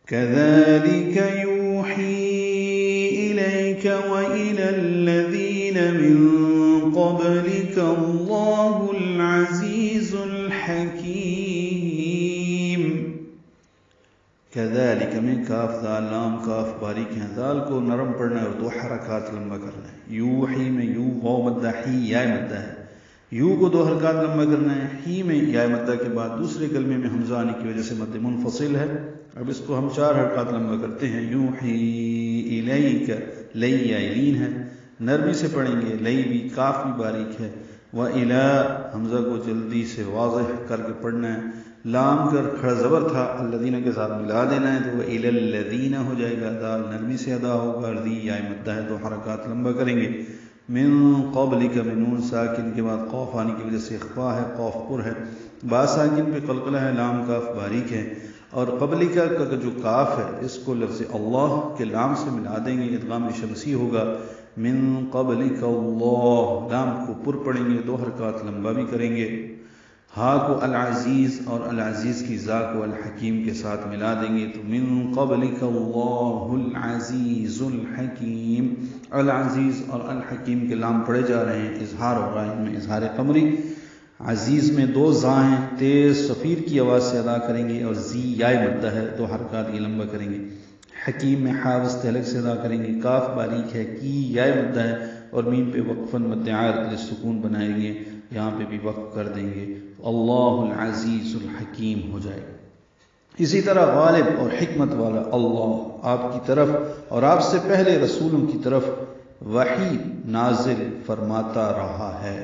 كذلك يوحي إليك وإلى الذين من قبلك الله العزيز الحكيم. كذلك میں کاف دال لام کاف باریک ہیں، دال کو نرم پڑھنا ہے اور دو حرکات لمبا کرنا ہے. یوحی میں یو واو مدہ، ہی یا مدہ ہے، یو کو دو حرکات لمبا کرنا ہے، ہی میں یا مدہ کے بعد دوسرے کلمے میں حمزہ آنے کی وجہ سے مد منفصل ہے. اب اس کو ہم 4 حرکات لمبا کرتے ہیں. یوحی الیک، لئی یا لین ہے، نرمی سے پڑھیں گے، لئی بھی کاف بھی باریک ہے. وَإِلَىٰ حمزہ کو جلدی سے واضح کر کے پڑھنا ہے، لام کر کھڑا زبر تھا الذین کے ساتھ ملا دینا ہے تو وَإِلَى الَّذِينَ ہو جائے گا، دال نرمی سے ادا ہوگا، ردی یا مدہ ہے، 2 حرکات لمبا کریں گے. من قبلک میں نون ساکن کے بعد قوف آنے کی وجہ سے اخفا ہے، قوف پر ہے، با ساکن پہ قلقلہ ہے، لام کاف باریک ہے. اور قبلک کا جو کاف ہے اس کو لفظ اللہ کے لام سے ملا دیں گے، ادغام شمسی ہوگا. من قبلک اللہ، لام کو پر پڑھیں گے، 2 حرکات لمبا بھی کریں گے. ہا کو العزیز اور العزیز کی زا کو الحکیم کے ساتھ ملا دیں گے تو من قبلک اللہ العزیز الحکیم. العزیز اور الحکیم کے لام پڑھے جا رہے ہیں، اظہار ہو رہا ہے، ان میں اظہار قمری. عزیز میں 2 زاں ہیں، تیز صفیر کی آواز سے ادا کریں گے، اور زی یا مدہ ہے، 2 حرکات یہ لمبا کریں گے. حکیم میں حا وسط حلق سے ادا کریں گے، کاف باریک ہے، کی یا مدہ ہے، اور میم پہ وقفاً مد عارض سکون بنائیں گے، یہاں پہ بھی وقف کر دیں گے. اللہ العزیز الحکیم ہو جائے گا. اسی طرح غالب اور حکمت والا اللہ آپ کی طرف اور آپ سے پہلے رسولوں کی طرف وحی نازل فرماتا رہا ہے.